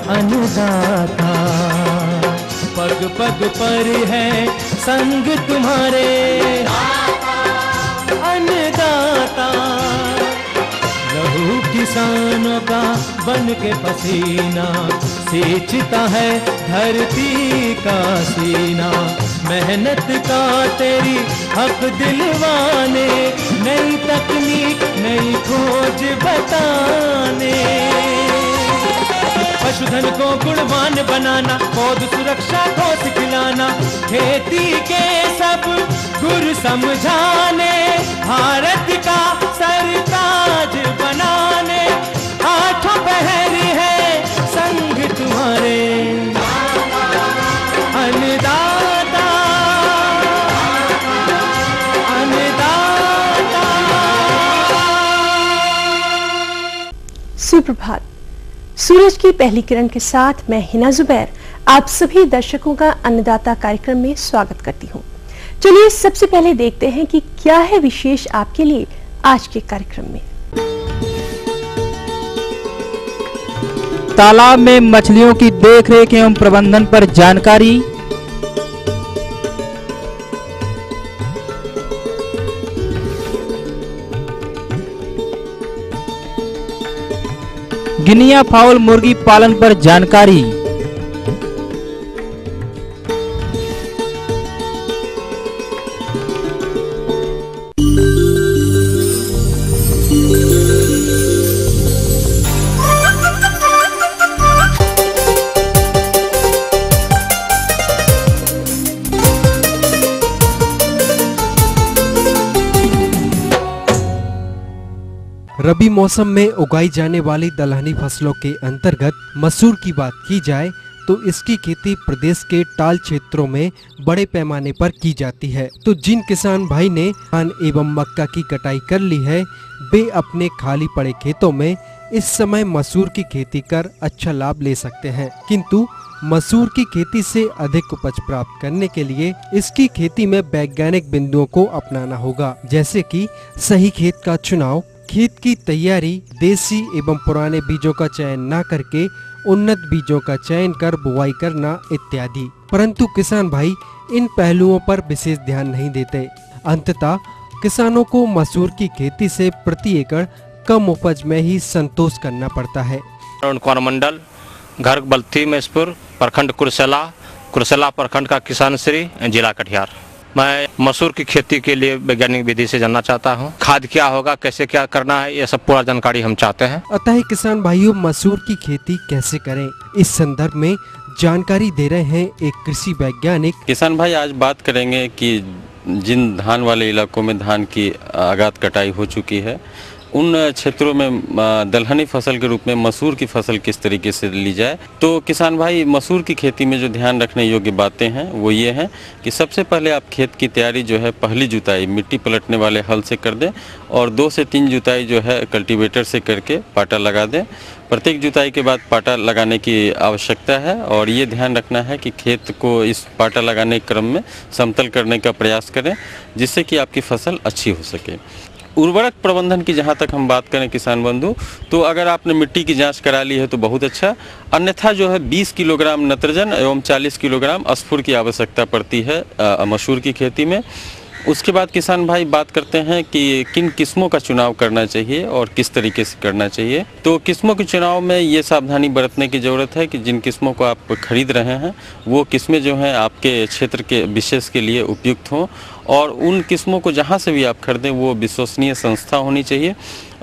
अन्नदाता। पग पग पर है संग तुम्हारे अन्नदाता। लहू किसानों का बन के पसीना सींचता है धरती का सीना। मेहनत का तेरी हक दिलवाने, नई तकनीक नई खोज बताने। पशुधन को गुणवान बनाना, पौध सुरक्षा को सिखलाना, खेती के सब गुर समझाने, भारत का सरताज बनाने। आठों पहर है संग तुम्हारे अन्नदाता अन्नदाता। सुप्रभात। सूरज की पहली किरण के साथ मैं हिना जुबैर आप सभी दर्शकों का अन्नदाता कार्यक्रम में स्वागत करती हूं। चलिए सबसे पहले देखते हैं कि क्या है विशेष आपके लिए आज के कार्यक्रम में। तालाब में मछलियों की देखरेख एवं प्रबंधन पर जानकारी। गिनिया फाउल मुर्गी पालन पर जानकारी। रबी मौसम में उगाई जाने वाली दलहनी फसलों के अंतर्गत मसूर की बात की जाए तो इसकी खेती प्रदेश के टाल क्षेत्रों में बड़े पैमाने पर की जाती है। तो जिन किसान भाई ने धान एवं मक्का की कटाई कर ली है, वे अपने खाली पड़े खेतों में इस समय मसूर की खेती कर अच्छा लाभ ले सकते हैं। किंतु मसूर की खेती से अधिक उपज प्राप्त करने के लिए इसकी खेती में वैज्ञानिक बिंदुओं को अपनाना होगा, जैसे कि सही खेत का चुनाव, खेत की तैयारी, देसी एवं पुराने बीजों का चयन न करके उन्नत बीजों का चयन कर बुआई करना इत्यादि। परंतु किसान भाई इन पहलुओं पर विशेष ध्यान नहीं देते। अंततः किसानों को मसूर की खेती से प्रति एकड़ कम उपज में ही संतोष करना पड़ता है। कुंवर मंडल, घर बल्थी महेशपुर, प्रखंड कुरसेला प्रखंड का किसान श्री, जिला कटिहार। मैं मसूर की खेती के लिए वैज्ञानिक विधि से जानना चाहता हूँ। खाद क्या होगा, कैसे क्या करना है, ये सब पूरा जानकारी हम चाहते हैं। अतः किसान भाइयों मसूर की खेती कैसे करें, इस संदर्भ में जानकारी दे रहे हैं एक कृषि वैज्ञानिक। किसान भाई आज बात करेंगे कि जिन धान वाले इलाकों में धान की आगात कटाई हो चुकी है, उन क्षेत्रों में दलहनी फसल के रूप में मसूर की फसल किस तरीके से ली जाए। तो किसान भाई मसूर की खेती में जो ध्यान रखने योग्य बातें हैं वो ये हैं कि सबसे पहले आप खेत की तैयारी जो है, पहली जुताई मिट्टी पलटने वाले हल से कर दें और 2 से 3 जुताई जो है कल्टीवेटर से करके पाटा लगा दें। प्रत्येक जुताई के बाद पाटा लगाने की आवश्यकता है और ये ध्यान रखना है कि खेत को इस पाटा लगाने के क्रम में समतल करने का प्रयास करें, जिससे कि आपकी फसल अच्छी हो सके। उर्वरक प्रबंधन की जहाँ तक हम बात करें किसान बंधु, तो अगर आपने मिट्टी की जांच करा ली है तो बहुत अच्छा, अन्यथा जो है 20 किलोग्राम नत्रजन एवं 40 किलोग्राम स्फुर की आवश्यकता पड़ती है मसूर की खेती में। उसके बाद किसान भाई बात करते हैं कि किन किस्मों का चुनाव करना चाहिए और किस तरीके से करना चाहिए। तो किस्मों के चुनाव में ये सावधानी बरतने की ज़रूरत है कि जिन किस्मों को आप खरीद रहे हैं वो किस्में जो हैं आपके क्षेत्र के विशेष के लिए उपयुक्त हों और उन किस्मों को जहाँ से भी आप खरीदें वो विश्वसनीय संस्था होनी चाहिए।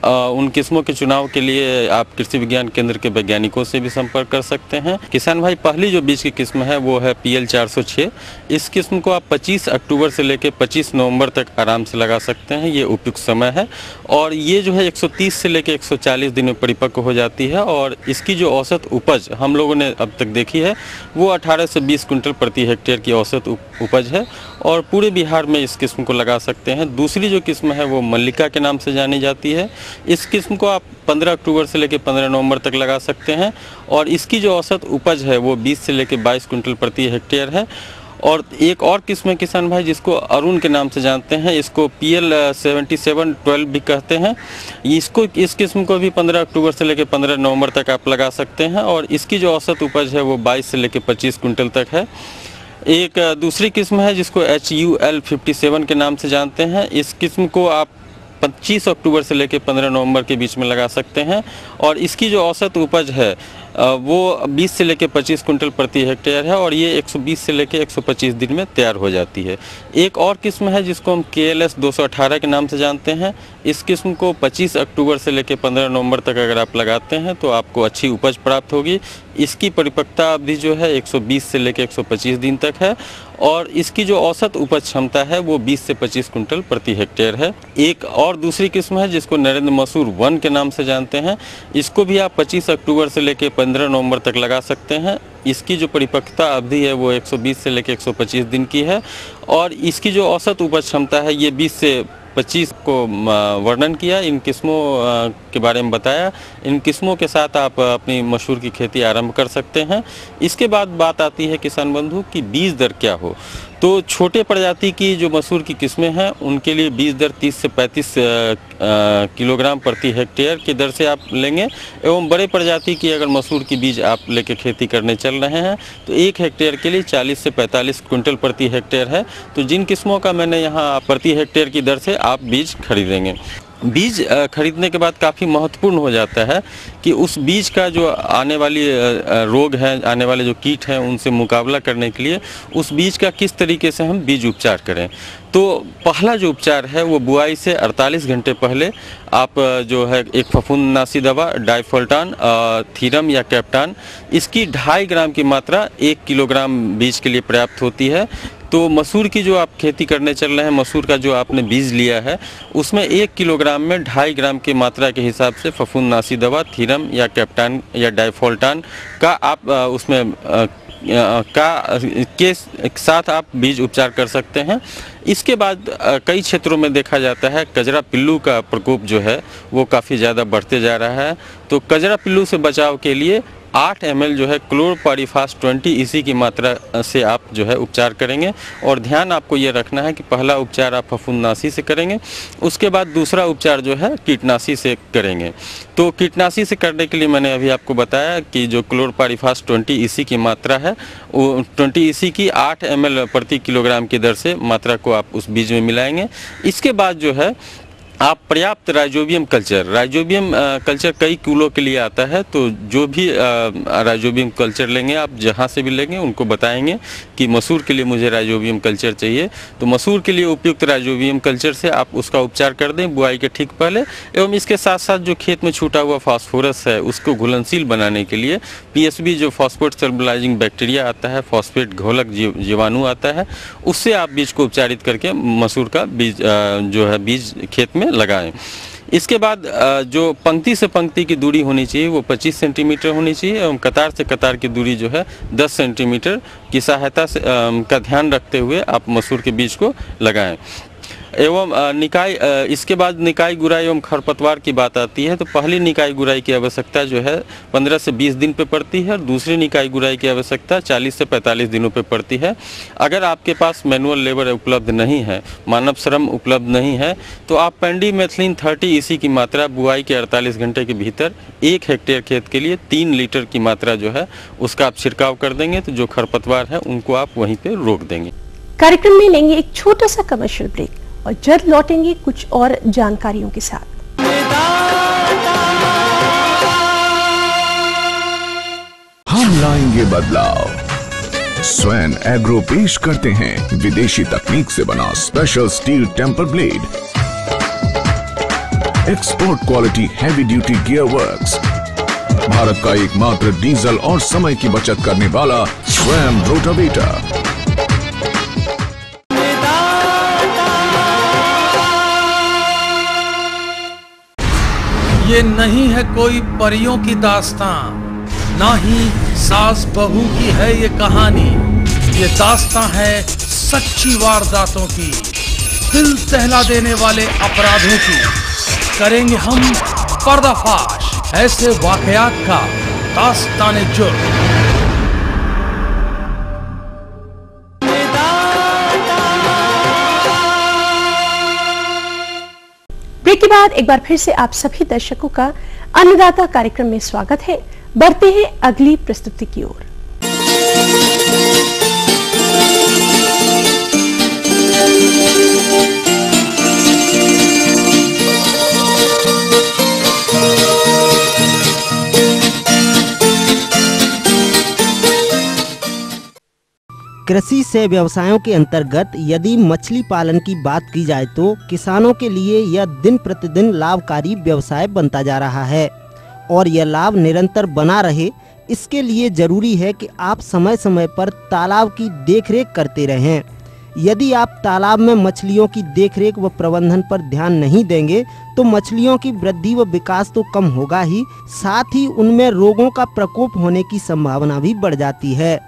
उन किस्मों के चुनाव के लिए आप कृषि विज्ञान केंद्र के वैज्ञानिकों से भी संपर्क कर सकते हैं। किसान भाई पहली जो बीज की किस्म है वो है PL 406। इस किस्म को आप 25 अक्टूबर से लेकर 25 नवंबर तक आराम से लगा सकते हैं, ये उपयुक्त समय है और ये जो है 130 से लेकर 140 दिन में परिपक्व हो जाती है और इसकी जो औसत उपज हम लोगों ने अब तक देखी है वो 18 से 20 कुंटल प्रति हेक्टेयर की औसत उपज है और पूरे बिहार में इस किस्म को लगा सकते हैं। दूसरी जो किस्म है वो मल्लिका के नाम से जानी जाती है। इस किस्म को आप 15 अक्टूबर से लेकर 15 नवंबर तक लगा सकते हैं और इसकी जो औसत उपज है वो 20 से लेकर 22 कुंटल प्रति हेक्टेयर है और एक और किस्म है किसान भाई जिसको अरुण के नाम से जानते हैं, इसको PL 7712 भी कहते हैं। इस किस्म को भी 15 अक्टूबर से लेकर 15 नवंबर तक आप लगा सकते हैं और इसकी जो औसत उपज है वो 22 से लेकर 25 कुंटल तक है। एक दूसरी किस्म है जिसको HUL 57 के नाम से जानते हैं। इस किस्म को आप 25 अक्टूबर से लेकर 15 नवंबर के बीच में लगा सकते हैं और इसकी जो औसत उपज है वो 20 से लेकर 25 कुंटल प्रति हेक्टेयर है और ये 120 से लेकर 125 दिन में तैयार हो जाती है। एक और किस्म है जिसको हम KLS 218 के नाम से जानते हैं। इस किस्म को 25 अक्टूबर से लेकर 15 नवंबर तक अगर आप लगाते हैं तो आपको अच्छी उपज प्राप्त होगी। इसकी परिपक्वता अवधि जो है 120 से लेकर 125 दिन तक है और इसकी जो औसत उपज क्षमता है वो 20 से 25 कुंटल प्रति हेक्टेयर है। एक और दूसरी किस्म है जिसको नरेंद्र मसूर 1 के नाम से जानते हैं। इसको भी आप 25 अक्टूबर से लेकर 15 नवंबर तक लगा सकते हैं। इसकी जो परिपक्वता अवधि है वो 120 से लेकर 125 दिन की है और इसकी जो औसत उपज क्षमता है ये 20 से 25 को वर्णन किया, इन किस्मों के बारे में बताया। इन किस्मों के साथ आप अपनी मसूर की खेती आरंभ कर सकते हैं। इसके बाद बात आती है किसान बंधु कि बीज दर क्या हो। तो छोटे प्रजाति की जो मसूर की किस्में हैं उनके लिए बीज दर 30 से 35 किलोग्राम प्रति हेक्टेयर की दर से आप लेंगे एवं बड़े प्रजाति की अगर मसूर की बीज आप लेके खेती करने चल रहे हैं तो 1 हेक्टेयर के लिए 40 से 45 कुंटल प्रति हेक्टेयर है। तो जिन किस्मों का मैंने यहाँ प्रति हेक्टेयर की दर से आप बीज खरीदेंगे। बीज खरीदने के बाद काफ़ी महत्वपूर्ण हो जाता है कि उस बीज का जो आने वाली रोग है, आने वाले जो कीट हैं उनसे मुकाबला करने के लिए उस बीज का किस तरीके से हम बीज उपचार करें। तो पहला जो उपचार है वो बुआई से 48 घंटे पहले आप जो है एक फफूंदनाशी दवा डाइफोल्टान, थीरम या कैप्टान, इसकी 2.5 ग्राम की मात्रा 1 किलोग्राम बीज के लिए पर्याप्त होती है। तो मसूर की जो आप खेती करने चल रहे हैं, मसूर का जो आपने बीज लिया है उसमें 1 किलोग्राम में 2.5 ग्राम की मात्रा के हिसाब से फफूंदनाशी दवा, थीरम या कैप्टान या डाइफोल्टान का आप उसमें के साथ आप बीज उपचार कर सकते हैं। इसके बाद कई क्षेत्रों में देखा जाता है कजरा पिल्लू का प्रकोप जो है वो काफ़ी ज़्यादा बढ़ते जा रहा है। तो कजरा पिल्लू से बचाव के लिए 8 ml जो है क्लोरपाइरिफास 20 EC की मात्रा से आप जो है उपचार करेंगे। और ध्यान आपको ये रखना है कि पहला उपचार आप फफूंदनाशी से करेंगे, उसके बाद दूसरा उपचार जो है कीटनाशी से करेंगे। तो कीटनाशी से करने के लिए मैंने अभी आपको बताया कि जो क्लोरपाइरिफास 20 EC की मात्रा है वो 20 EC की 8 ml प्रति किलोग्राम की दर से मात्रा को आप उस बीज में मिलाएंगे। इसके बाद जो है आप पर्याप्त राइजोबियम कल्चर कई किलो के लिए आता है। तो जो भी राइजोबियम कल्चर लेंगे आप जहाँ से भी लेंगे उनको बताएंगे कि मसूर के लिए मुझे राइजोबियम कल्चर चाहिए। तो मसूर के लिए उपयुक्त राइजोबियम कल्चर से आप उसका उपचार कर दें बुआई के ठीक पहले। एवं इसके साथ साथ जो खेत में छूटा हुआ फास्फोरस है उसको घुलनशील बनाने के लिए PSB जो फॉस्फेट सल्बलाइजिंग बैक्टीरिया आता है, फॉस्फेट घोलक जीवाणु आता है, उससे आप बीज को उपचारित करके मसूर का बीज जो है बीज खेत में लगाएं। इसके बाद जो पंक्ति से पंक्ति की दूरी होनी चाहिए वो 25 सेंटीमीटर होनी चाहिए एवं कतार से कतार की दूरी जो है 10 सेंटीमीटर की सहायता से का ध्यान रखते हुए आप मसूर के बीज को लगाएं। एवं निकाय इसके बाद निकाय गुड़ाई एवं खरपतवार की बात आती है। तो पहली निकाय गुड़ाई की आवश्यकता जो है 15 से 20 दिन पे पड़ती है और दूसरी निकाय गुड़ाई की आवश्यकता 40 से 45 दिनों पे पड़ती है। अगर आपके पास मैनुअल लेबर उपलब्ध नहीं है, मानव श्रम उपलब्ध नहीं है, तो आप पेंडीमेथिलीन 30 EC की मात्रा बुआई के 48 घंटे के भीतर 1 हेक्टेयर खेत के लिए 3 लीटर की मात्रा जो है उसका आप छिड़काव कर देंगे। तो जो खरपतवार है उनको आप वहीं पर रोक देंगे। कार्यक्रम में लेंगे एक छोटा सा कमर्शियल ब्रेक और जल्द लौटेंगे कुछ और जानकारियों के साथ। हम लाएंगे बदलाव। स्वयं एग्रो पेश करते हैं विदेशी तकनीक से बना special steel temper blade, export quality heavy duty gear works, Bharat का एकमात्र डीजल और समय की बचत करने वाला स्वयं रोटावेटर। ये नहीं है कोई परियों की दास्तां, ना ही सास बहू की है ये कहानी। ये दास्तां है सच्ची वारदातों की, दिल दहला देने वाले अपराधों की। करेंगे हम पर्दाफाश ऐसे वाकयात का दास्ताने जुर्म। ब्रेक के बाद एक बार फिर से आप सभी दर्शकों का अन्नदाता कार्यक्रम में स्वागत है। बढ़ते हैं अगली प्रस्तुति की ओर। कृषि से व्यवसायों के अंतर्गत यदि मछली पालन की बात की जाए तो किसानों के लिए यह दिन प्रतिदिन लाभकारी व्यवसाय बनता जा रहा है और यह लाभ निरंतर बना रहे, इसके लिए जरूरी है कि आप समय समय पर तालाब की देखरेख करते रहें। यदि आप तालाब में मछलियों की देखरेख व प्रबंधन पर ध्यान नहीं देंगे तो मछलियों की वृद्धि व विकास तो कम होगा ही, साथ ही उनमें रोगों का प्रकोप होने की संभावना भी बढ़ जाती है।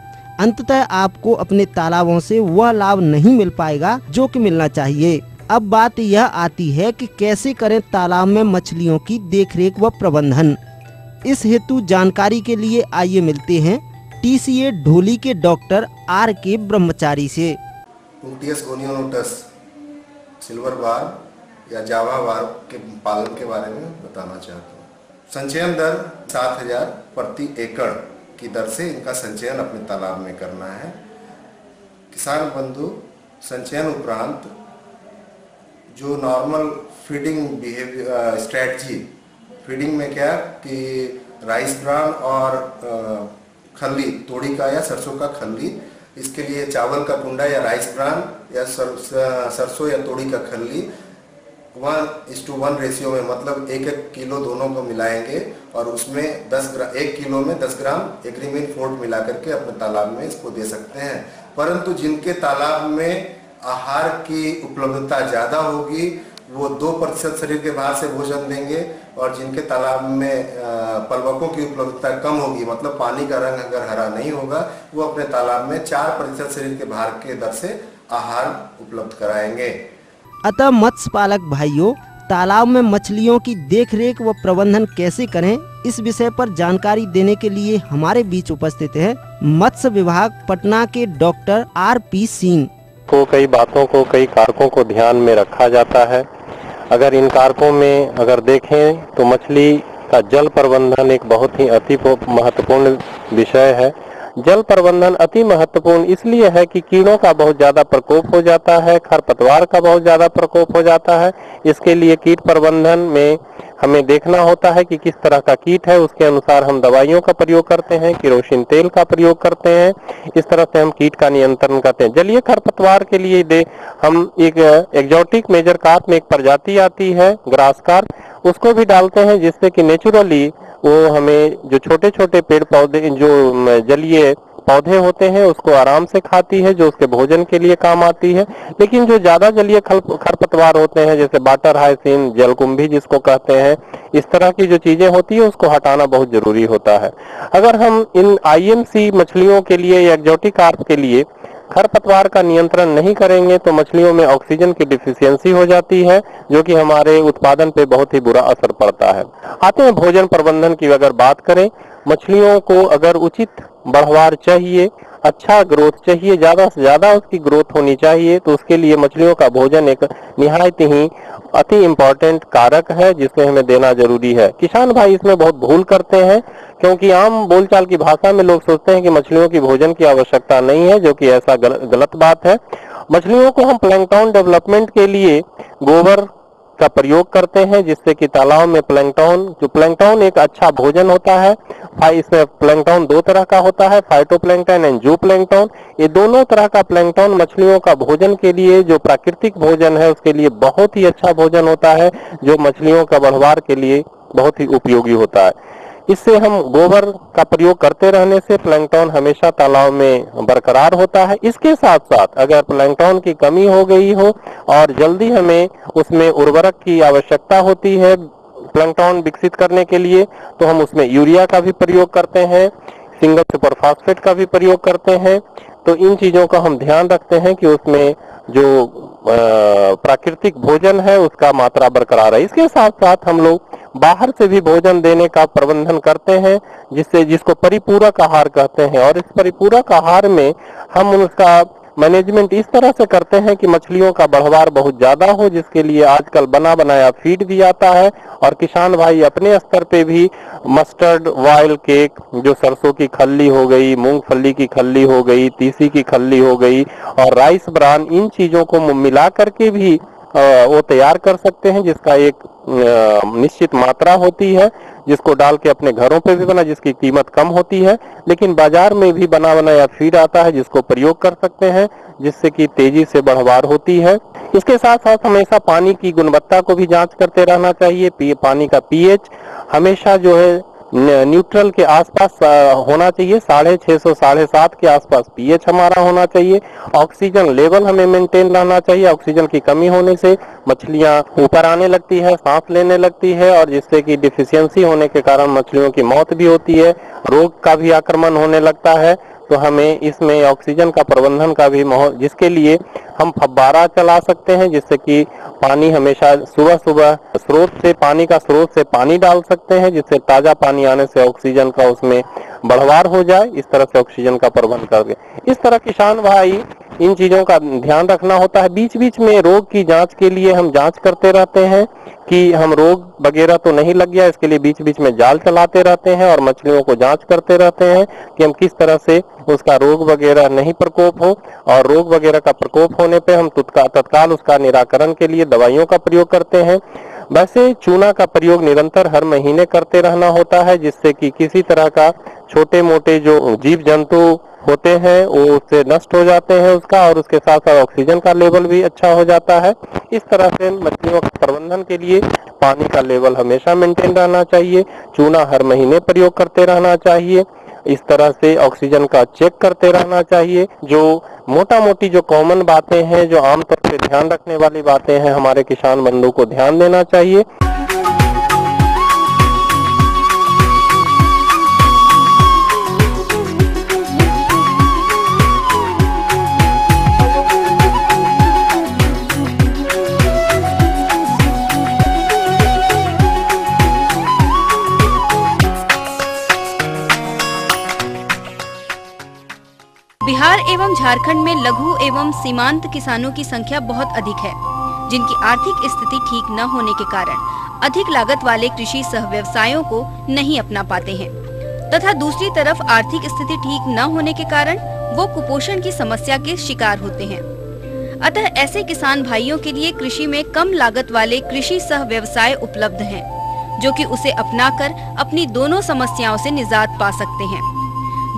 अंततः आपको अपने तालाबों से वह लाभ नहीं मिल पाएगा जो कि मिलना चाहिए। अब बात यह आती है कि कैसे करें तालाब में मछलियों की देखरेख व प्रबंधन। इस हेतु जानकारी के लिए आइए मिलते हैं TCA ढोली के डॉक्टर RK ब्रह्मचारी से। पुंक्टियस गोनियोनोटस सिल्वर बार या जावा बार के पालन के बारे में बताना चाहता हूँ। संचयन दर 7,000 प्रति एकड़ की दर से इनका संचयन अपने तालाब में करना है। किसान बंधु संचयन उपरांत जो normal feeding behaviour strategy, feeding में क्या कि राइस ब्रान और खल्ली, तोड़ी का या सरसों का खल्ली, इसके लिए चावल का कुंडा या राइस ब्रान या सरसों या तोड़ी का खल्ली 1:1 रेशियो में, मतलब 1-1 किलो दोनों को मिलाएंगे और उसमें 1 किलो में 10 ग्राम एग्रीमीन फोर्ट मिला करके अपने तालाब में इसको दे सकते हैं। परंतु जिनके तालाब में आहार की उपलब्धता ज़्यादा होगी वो 2% शरीर के भार से भोजन देंगे और जिनके तालाब में पलवकों की उपलब्धता कम होगी, मतलब पानी का रंग अगर हरा नहीं होगा, वो अपने तालाब में 4% शरीर के भार के दर से आहार उपलब्ध कराएंगे। अतः मत्स्य पालक भाइयों, तालाब में मछलियों की देखरेख व प्रबंधन कैसे करें, इस विषय पर जानकारी देने के लिए हमारे बीच उपस्थित हैं मत्स्य विभाग पटना के डॉक्टर RP सिंह। को कई बातों को, कई कारकों को ध्यान में रखा जाता है। अगर इन कारकों में अगर देखें तो मछली का जल प्रबंधन एक बहुत ही अति महत्वपूर्ण विषय है। जल प्रबंधन अति महत्वपूर्ण इसलिए है कि कीड़ों का बहुत ज़्यादा प्रकोप हो जाता है, खरपतवार का बहुत ज़्यादा प्रकोप हो जाता है। इसके लिए कीट प्रबंधन में हमें देखना होता है कि किस तरह का कीट है, उसके अनुसार हम दवाइयों का प्रयोग करते हैं, केरोसिन तेल का प्रयोग करते हैं। इस तरह से हम कीट का नियंत्रण करते हैं। जलीय खरपतवार के लिए हम एक एक्जोटिक मेजर कार्प में एक प्रजाति आती है ग्रास कार्प, उसको भी डालते हैं, जिससे कि नेचुरली वो हमें जो छोटे छोटे पेड़ पौधे, जो जलीय पौधे होते हैं, उसको आराम से खाती है, जो उसके भोजन के लिए काम आती है। लेकिन जो ज्यादा जलीय खरपतवार होते हैं, जैसे वाटर हाइसिन, जलकुंभी जिसको कहते हैं, इस तरह की जो चीजें होती है उसको हटाना बहुत जरूरी होता है। अगर हम इन IMC मछलियों के लिए या एक्जोटिक कार्प के लिए खरपतवार का नियंत्रण नहीं करेंगे तो मछलियों में ऑक्सीजन की डिफिशियंसी हो जाती है, जो कि हमारे उत्पादन पे बहुत ही बुरा असर पड़ता है। आते हैं भोजन प्रबंधन की अगर बात करें, मछलियों को अगर उचित बढ़वार चाहिए, अच्छा ग्रोथ चाहिए, ज्यादा से ज्यादा उसकी ग्रोथ होनी चाहिए, तो उसके लिए मछलियों का भोजन एक निहायत ही अति इम्पोर्टेंट कारक है जिसे हमें देना जरूरी है। किसान भाई इसमें बहुत भूल करते हैं, क्योंकि आम बोलचाल की भाषा में लोग सोचते हैं कि मछलियों की भोजन की आवश्यकता नहीं है, जो कि ऐसा गलत बात है। मछलियों को हम प्लैंकटन डेवलपमेंट के लिए गोबर का प्रयोग करते हैं, जिससे कि तालाब में प्लैंकटन एक अच्छा भोजन होता है। इसमें प्लैंकटन 2 तरह का होता है, फाइटोप्लैंकटन एंड जूप्लैंकटन। ये दोनों तरह का प्लैंकटन मछलियों का भोजन के लिए, जो प्राकृतिक भोजन है उसके लिए बहुत ही अच्छा भोजन होता है, जो मछलियों का बढ़वार के लिए बहुत ही उपयोगी होता है। इससे हम गोबर का प्रयोग करते रहने से प्लैंकटन हमेशा तालाब में बरकरार होता है। इसके साथ साथ अगर प्लैंकटन की कमी हो गई हो और जल्दी हमें उसमें उर्वरक की आवश्यकता होती है प्लैंकटन विकसित करने के लिए, तो हम उसमें यूरिया का भी प्रयोग करते हैं, सिंगल सुपर फास्फेट का भी प्रयोग करते हैं। तो इन चीजों का हम ध्यान रखते हैं कि उसमें जो प्राकृतिक भोजन है उसका मात्रा बरकरार है। इसके साथ साथ हम लोग बाहर से भी भोजन देने का प्रबंधन करते हैं, जिसको परिपूरक आहार कहते हैं। और इस परिपूरक आहार में हम उसका मैनेजमेंट इस तरह से करते हैं कि मछलियों का बढ़वार बहुत ज्यादा हो, जिसके लिए आजकल बना बनाया फीड भी आता है। और किसान भाई अपने स्तर पे भी मस्टर्ड ऑयल केक, जो सरसों की खल्ली हो गई, मूंगफली की खल्ली हो गई, तीसी की खल्ली हो गई और राइस ब्रान, इन चीजों को मिला करके भी वो तैयार कर सकते हैं, जिसका एक निश्चित मात्रा होती है, जिसको डाल के अपने घरों पे भी बना, जिसकी कीमत कम होती है। लेकिन बाजार में भी बना बनाया फीड आता है, जिसको प्रयोग कर सकते हैं, जिससे कि तेजी से बढ़वार होती है। इसके साथ साथ हमेशा पानी की गुणवत्ता को भी जांच करते रहना चाहिए। पानी का पीएच हमेशा जो है न्यूट्रल के आसपास होना चाहिए, 650 7.5 के आसपास पीएच हमारा होना चाहिए। ऑक्सीजन लेवल हमें मेंटेन रहना चाहिए। ऑक्सीजन की कमी होने से मछलियां ऊपर आने लगती है, सांस लेने लगती है, और जिससे कि डिफिशियंसी होने के कारण मछलियों की मौत भी होती है, रोग का भी आक्रमण होने लगता है। तो हमें इसमें ऑक्सीजन का प्रबंधन का भी जिसके लिए हम फव्वारा चला सकते हैं, जिससे कि पानी हमेशा सुबह सुबह पानी का स्रोत से पानी डाल सकते हैं, जिससे ताजा पानी आने से ऑक्सीजन का उसमें बढ़वार हो जाए। इस तरह से ऑक्सीजन का प्रबंध करके इस तरह किसान भाई इन चीजों का ध्यान रखना होता है। बीच बीच में रोग की जांच के लिए हम जांच करते रहते हैं कि हम रोग वगैरह तो नहीं लग गया, इसके लिए बीच बीच में जाल चलाते रहते हैं और मछलियों को जांच करते रहते हैं कि हम किस तरह से उसका रोग वगैरह नहीं प्रकोप हो। और रोग वगैरह का प्रकोप होने पे हम तत्काल उसका निराकरण के लिए दवाइयों का प्रयोग करते हैं। वैसे चूना का प्रयोग निरंतर हर महीने करते रहना होता है, जिससे कि किसी तरह का छोटे मोटे जो जीव जंतु होते हैं वो उससे नष्ट हो जाते हैं उसका, और उसके साथ साथ ऑक्सीजन का लेवल भी अच्छा हो जाता है। इस तरह से मछलियों के प्रबंधन के लिए पानी का लेवल हमेशा मेंटेन रहना चाहिए, चूना हर महीने प्रयोग करते रहना चाहिए, इस तरह से ऑक्सीजन का चेक करते रहना चाहिए। जो मोटा मोटी जो कॉमन बातें हैं, जो आमतौर पे ध्यान रखने वाली बातें हैं, हमारे किसान बंधु को ध्यान देना चाहिए। बिहार एवं झारखंड में लघु एवं सीमांत किसानों की संख्या बहुत अधिक है, जिनकी आर्थिक स्थिति ठीक न होने के कारण अधिक लागत वाले कृषि सह व्यवसायों को नहीं अपना पाते हैं, तथा दूसरी तरफ आर्थिक स्थिति ठीक न होने के कारण वो कुपोषण की समस्या के शिकार होते हैं। अतः ऐसे किसान भाइयों के लिए कृषि में कम लागत वाले कृषि सह व्यवसाय उपलब्ध हैं, जो कि उसे अपनाकर अपनी दोनों समस्याओं से निजात पा सकते हैं,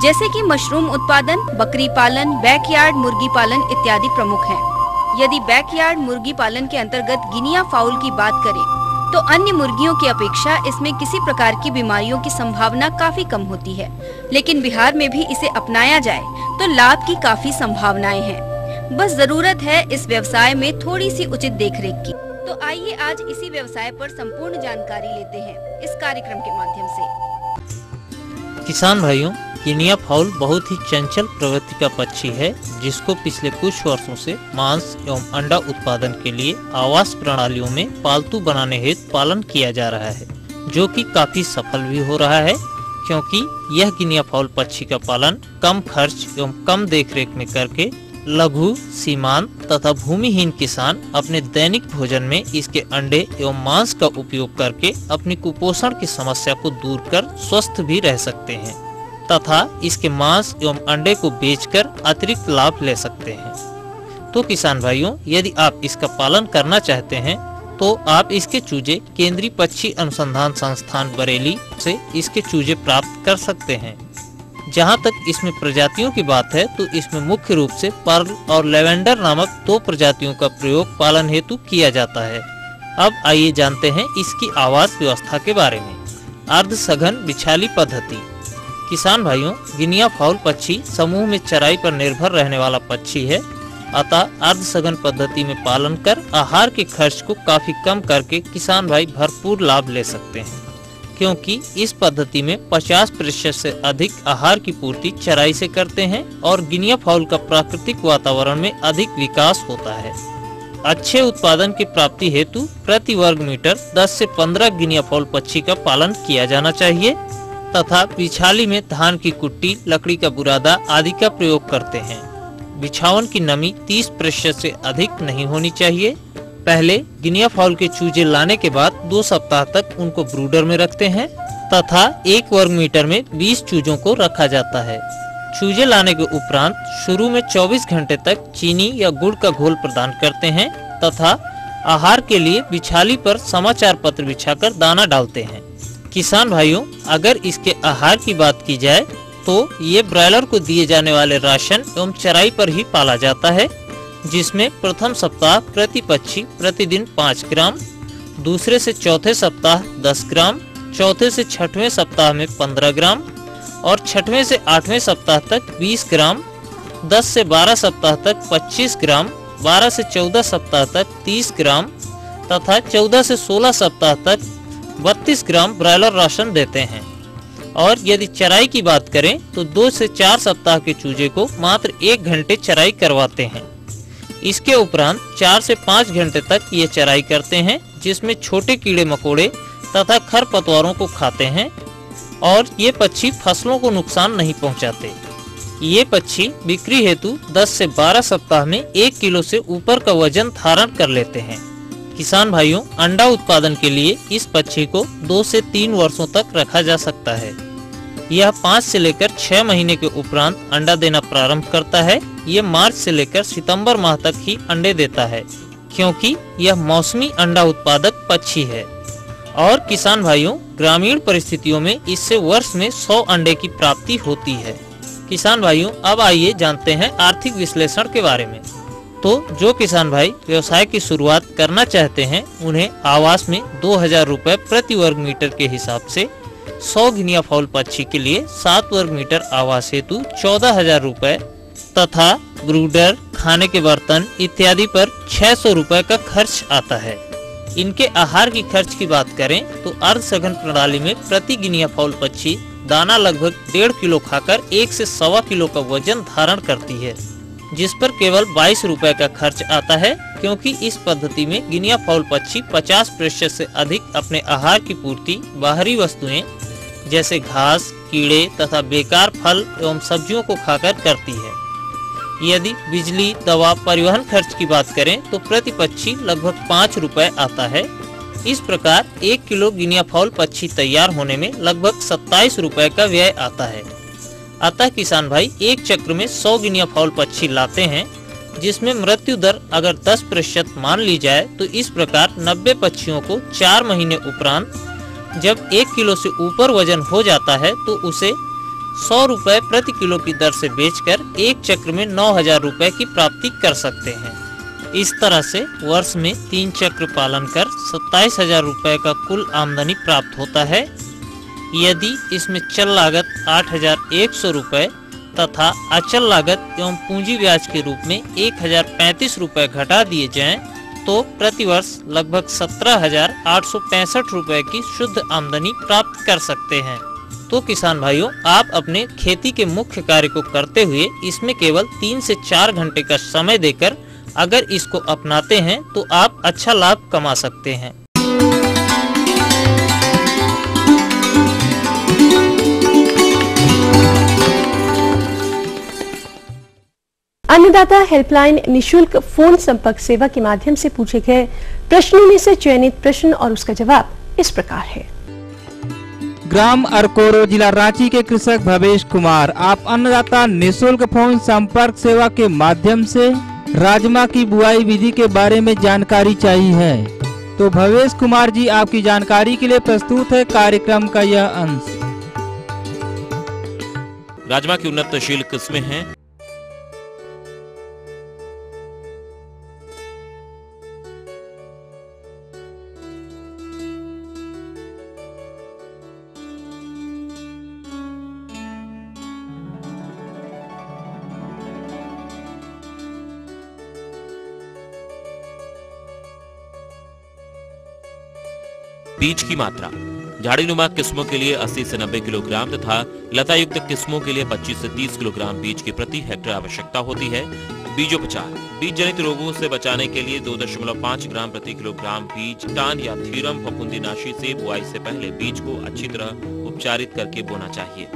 जैसे कि मशरूम उत्पादन, बकरी पालन, बैकयार्ड मुर्गी पालन इत्यादि प्रमुख हैं। यदि बैकयार्ड मुर्गी पालन के अंतर्गत गिनिया फाउल की बात करें तो अन्य मुर्गियों की अपेक्षा इसमें किसी प्रकार की बीमारियों की संभावना काफी कम होती है, लेकिन बिहार में भी इसे अपनाया जाए तो लाभ की काफी संभावनाएं हैं। बस जरूरत है इस व्यवसाय में थोड़ी सी उचित देखरेख की। तो आइए आज इसी व्यवसाय पर संपूर्ण जानकारी लेते हैं इस कार्यक्रम के माध्यम से। किसान भाइयों, गिनिया फाउल बहुत ही चंचल प्रवृत्ति का पक्षी है, जिसको पिछले कुछ वर्षों से मांस एवं अंडा उत्पादन के लिए आवास प्रणालियों में पालतू बनाने हेतु पालन किया जा रहा है, जो कि काफी सफल भी हो रहा है, क्योंकि यह गिनिया फाउल पक्षी का पालन कम खर्च एवं कम देखरेख में करके लघु, सीमांत तथा भूमिहीन किसान अपने दैनिक भोजन में इसके अंडे एवं मांस का उपयोग करके अपनी कुपोषण की समस्या को दूर कर स्वस्थ भी रह सकते हैं, तथा इसके मांस एवं अंडे को बेचकर अतिरिक्त लाभ ले सकते हैं। तो किसान भाइयों, यदि आप इसका पालन करना चाहते हैं तो आप इसके चूजे केंद्रीय पक्षी अनुसंधान संस्थान बरेली से इसके चूजे प्राप्त कर सकते हैं। जहां तक इसमें प्रजातियों की बात है तो इसमें मुख्य रूप से पर्ल और लेवेंडर नामक 2 प्रजातियों का प्रयोग पालन हेतु किया जाता है। अब आइए जानते हैं इसकी आवास व्यवस्था के बारे में। अर्ध सघन बिछाली पद्धति। किसान भाइयों, गिनिया फाउल पक्षी समूह में चराई पर निर्भर रहने वाला पक्षी है, अतः अर्ध सघन पद्धति में पालन कर आहार के खर्च को काफी कम करके किसान भाई भरपूर लाभ ले सकते हैं, क्योंकि इस पद्धति में 50% से अधिक आहार की पूर्ति चराई से करते हैं और गिनिया फाउल का प्राकृतिक वातावरण में अधिक विकास होता है। अच्छे उत्पादन की प्राप्ति हेतु प्रति वर्ग मीटर 10 से 15 गिनिया फाउल पक्षी का पालन किया जाना चाहिए, तथा बिछाली में धान की कुट्टी, लकड़ी का बुरादा आदि का प्रयोग करते हैं। बिछावन की नमी 30% से अधिक नहीं होनी चाहिए। पहले गिनिया फाउल के चूजे लाने के बाद 2 सप्ताह तक उनको ब्रूडर में रखते हैं तथा 1 वर्ग मीटर में 20 चूजों को रखा जाता है। चूजे लाने के उपरांत शुरू में 24 घंटे तक चीनी या गुड़ का घोल प्रदान करते हैं तथा आहार के लिए बिछाली पर समाचार पत्र बिछाकर दाना डालते हैं। किसान भाइयों, अगर इसके आहार की बात की जाए तो ये ब्रॉयलर को दिए जाने वाले राशन एवं चराई पर ही पाला जाता है, जिसमें प्रथम सप्ताह प्रति पक्षी प्रतिदिन 5 ग्राम, दूसरे से चौथे सप्ताह 10 ग्राम, चौथे से छठवें सप्ताह में 15 ग्राम और छठवें से 8वें सप्ताह तक 20 ग्राम, 10 से 12 सप्ताह तक 25 ग्राम, 12 से 14 सप्ताह तक 30 ग्राम तथा 14 से 16 सप्ताह तक 32 ग्राम ब्रॉयलर राशन देते हैं। और यदि चराई की बात करें तो 2 से 4 सप्ताह के चूजे को मात्र 1 घंटे चराई करवाते हैं। इसके उपरांत 4 से 5 घंटे तक ये चराई करते हैं, जिसमें छोटे कीड़े मकोड़े तथा खरपतवारों को खाते हैं और ये पक्षी फसलों को नुकसान नहीं पहुंचाते। ये पक्षी बिक्री हेतु 10 से 12 सप्ताह में 1 किलो से ऊपर का वजन धारण कर लेते हैं। किसान भाइयों, अंडा उत्पादन के लिए इस पक्षी को 2 से 3 वर्षों तक रखा जा सकता है। यह 5 से लेकर 6 महीने के उपरांत अंडा देना प्रारंभ करता है। ये मार्च से लेकर सितंबर माह तक ही अंडे देता है, क्योंकि यह मौसमी अंडा उत्पादक पक्षी है। और किसान भाइयों, ग्रामीण परिस्थितियों में इससे वर्ष में 100 अंडे की प्राप्ति होती है। किसान भाइयों, अब आइए जानते हैं आर्थिक विश्लेषण के बारे में। तो जो किसान भाई व्यवसाय की शुरुआत करना चाहते हैं, उन्हें आवास में 2000 रुपए प्रति वर्ग मीटर के हिसाब से 100 गिनिया फाउल पक्षी के लिए 7 वर्ग मीटर आवास हेतु 14,000 रुपए तथा ब्रूडर, खाने के बर्तन इत्यादि पर 600 रुपए का खर्च आता है। इनके आहार की खर्च की बात करें तो अर्ध सघन प्रणाली में प्रति गिनिया फाउल पक्षी दाना लगभग 1.5 किलो खाकर 1 से 1.25 किलो का वजन धारण करती है, जिस पर केवल 22 रुपए का खर्च आता है, क्योंकि इस पद्धति में गिनिया फाउल पक्षी 50% से अधिक अपने आहार की पूर्ति बाहरी वस्तुएं जैसे घास, कीड़े तथा बेकार फल एवं सब्जियों को खाकर करती है। यदि बिजली, दवा, परिवहन खर्च की बात करें तो प्रति पक्षी लगभग 5 रुपए आता है। इस प्रकार 1 किलो गिनिया फाउल पक्षी तैयार होने में लगभग 27 रुपए का व्यय आता है। अतः किसान भाई एक चक्र में 100 गिनिया फाउल पक्षी लाते हैं, जिसमें मृत्यु दर अगर 10% मान ली जाए तो इस प्रकार 90 पक्षियों को 4 महीने उपरांत जब 1 किलो से ऊपर वजन हो जाता है तो उसे 100 रुपए प्रति किलो की दर से बेचकर एक चक्र में 9,000 रुपए की प्राप्ति कर सकते हैं। इस तरह से वर्ष में 3 चक्र पालन कर 27,000 रुपए का कुल आमदनी प्राप्त होता है। यदि इसमें चल लागत 8,100 रुपए तथा अचल लागत एवं पूंजी ब्याज के रूप में 1,035 रुपए घटा दिए जाएं, तो प्रति वर्ष लगभग 17,865 रुपए की शुद्ध आमदनी प्राप्त कर सकते हैं। तो किसान भाइयों, आप अपने खेती के मुख्य कार्य को करते हुए इसमें केवल 3 से 4 घंटे का समय देकर अगर इसको अपनाते हैं तो आप अच्छा लाभ कमा सकते हैं। अन्नदाता हेल्पलाइन निशुल्क फोन संपर्क सेवा के माध्यम से पूछे गए प्रश्नों में से चयनित प्रश्न और उसका जवाब इस प्रकार है। ग्राम अरकोरो, जिला रांची के कृषक भवेश कुमार, आप अन्नदाता निशुल्क फोन संपर्क सेवा के माध्यम से राजमा की बुआई विधि के बारे में जानकारी चाहिए है। तो भवेश कुमार जी, आपकी जानकारी के लिए प्रस्तुत है कार्यक्रम का यह अंश। राजमा की उन्नतशील किस्में हैं बीज की मात्रा। झाड़ीनुमा किस्मों के लिए 80 से 90 किलोग्राम तथा लता युक्त किस्मों के लिए 25 से 30 किलोग्राम बीज की प्रति हेक्टेयर आवश्यकता होती है। बीजोपचार। बीज जनित रोगों से बचाने के लिए 2.5 ग्राम प्रति किलोग्राम बीज टान या थीरम फफूंदीनाशी से बुआई से पहले बीज को अच्छी तरह उपचारित करके बोना चाहिए।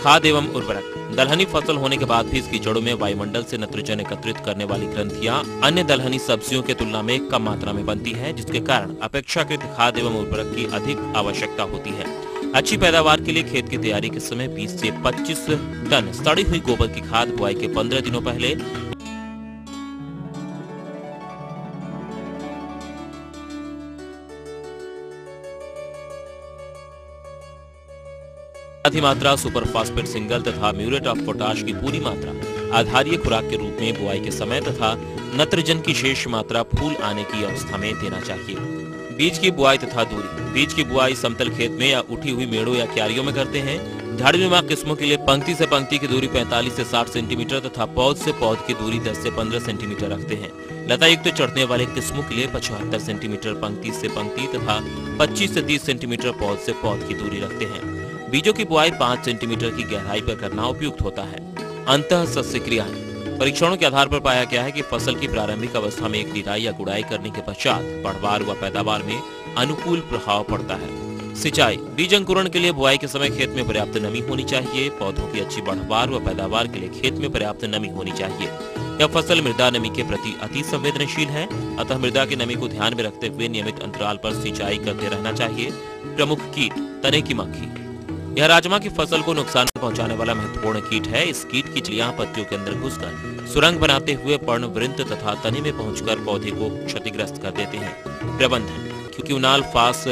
खाद एवं उर्वरक। दलहनी फसल होने के बाद भी इसकी जड़ों में वायुमंडल से नाइट्रोजन एकत्रित करने वाली ग्रंथियां अन्य दलहनी सब्जियों के तुलना में कम मात्रा में बनती है, जिसके कारण अपेक्षाकृत खाद एवं उर्वरक की अधिक आवश्यकता होती है। अच्छी पैदावार के लिए खेत की तैयारी के समय 20 से 25 टन सड़ी हुई गोबर की खाद बुआई के 15 दिनों पहले आधी मात्रा सुपर फास्फेट सिंगल तथा म्यूरेट ऑफ पोटाश की पूरी मात्रा आधारीय खुराक के रूप में बुआई के समय तथा नाइट्रोजन की शेष मात्रा फूल आने की अवस्था में देना चाहिए। बीज की बुआई तथा दूरी। बीज की बुआई समतल खेत में या उठी हुई मेड़ों या क्यारियों में करते हैं। झाड़ीनुमा किस्मों के लिए पंक्ति से पंक्ति की दूरी 45 से 60 सेंटीमीटर तथा पौध से पौध की दूरी 10 से 15 सेंटीमीटर रखते हैं। लता युक्त चढ़ने वाले किस्मों के लिए 75 सेंटीमीटर पंक्ति से पंक्ति तथा 25 से 30 सेंटीमीटर पौध से पौध की दूरी रखते हैं। बीजों की बुआई 5 सेंटीमीटर की गहराई पर करना उपयुक्त होता है। अंतः सस्य क्रियाएं। परीक्षणों के आधार पर पाया गया है कि फसल की प्रारंभिक अवस्था में एक निराई या गुड़ाई करने के पश्चात बढ़वार व पैदावार में अनुकूल प्रभाव पड़ता है। सिंचाई। बीज अंकुरण के लिए बुआई के समय खेत में पर्याप्त नमी होनी चाहिए। पौधों की अच्छी बढ़वार व पैदावार के लिए खेत में पर्याप्त नमी होनी चाहिए। यह फसल मृदा नमी के प्रति अति संवेदनशील है, अतः मृदा की नमी को ध्यान में रखते हुए नियमित अंतराल पर सिंचाई करते रहना चाहिए। प्रमुख कीट। तने की मक्खी। यह राजमा की फसल को नुकसान पहुंचाने वाला महत्वपूर्ण कीट है। इस कीट की चिड़िया पत्तियों के अंदर घुसकर सुरंग बनाते हुए पर्णवृंत तथा तने में पहुंचकर पौधे को क्षतिग्रस्त कर देते हैं। प्रबंधन। क्यूनाल फास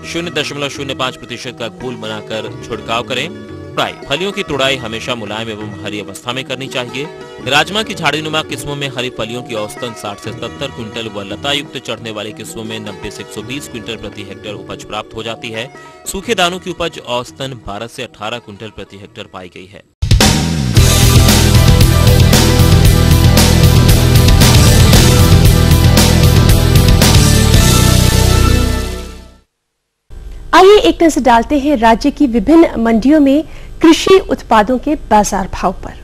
0.05% का घोल बनाकर छिड़काव करें। तुड़ाई। फलियों की तुड़ाई हमेशा मुलायम एवं हरी अवस्था में करनी चाहिए। राजमा की झाड़ीनुमा किस्मों में हरी फलियों की औसतन 60 से 70 क्विंटल व लता युक्त चढ़ने वाली किस्मों में 90 से 120 क्विंटल प्रति हेक्टेयर उपज प्राप्त हो जाती है। सूखे दानों की उपज औसतन 12 से 18 क्विंटल प्रति हेक्टेयर पाई गई है। आइए एक नजर डालते हैं राज्य की विभिन्न मंडियों में कृषि उत्पादों के बाजार भाव पर।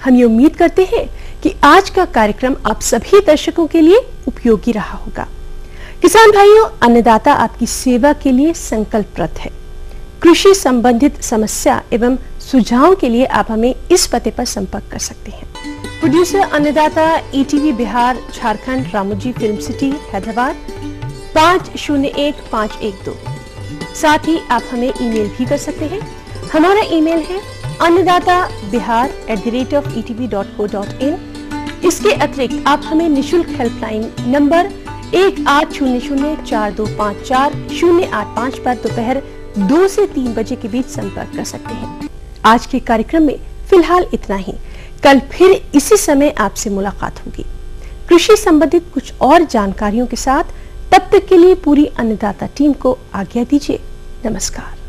हम ये उम्मीद करते हैं कि आज का कार्यक्रम आप सभी दर्शकों के लिए उपयोगी रहा होगा। किसान भाइयों, अन्नदाता आपकी सेवा के लिए संकल्परत है। कृषि संबंधित समस्या एवं सुझाव के लिए आप हमें इस पते पर संपर्क कर सकते हैं। प्रोड्यूसर अन्नदाता, ETV Bihar, Jharkhand, Ramoji film city, Hyderabad 501512। साथ ही आप हमें ईमेल भी कर सकते हैं। हमारा ईमेल है annadatabihar@etv.co.in। इसके अतिरिक्त आप हमें निशुल्क हेल्पलाइन नंबर 18004254 पर दोपहर 2 से 3 बजे के बीच संपर्क कर सकते हैं। आज के कार्यक्रम में फिलहाल इतना ही। कल फिर इसी समय आपसे मुलाकात होगी कृषि संबंधित कुछ और जानकारियों के साथ। तब तक के लिए पूरी अन्नदाता टीम को आज्ञा दीजिए। नमस्कार।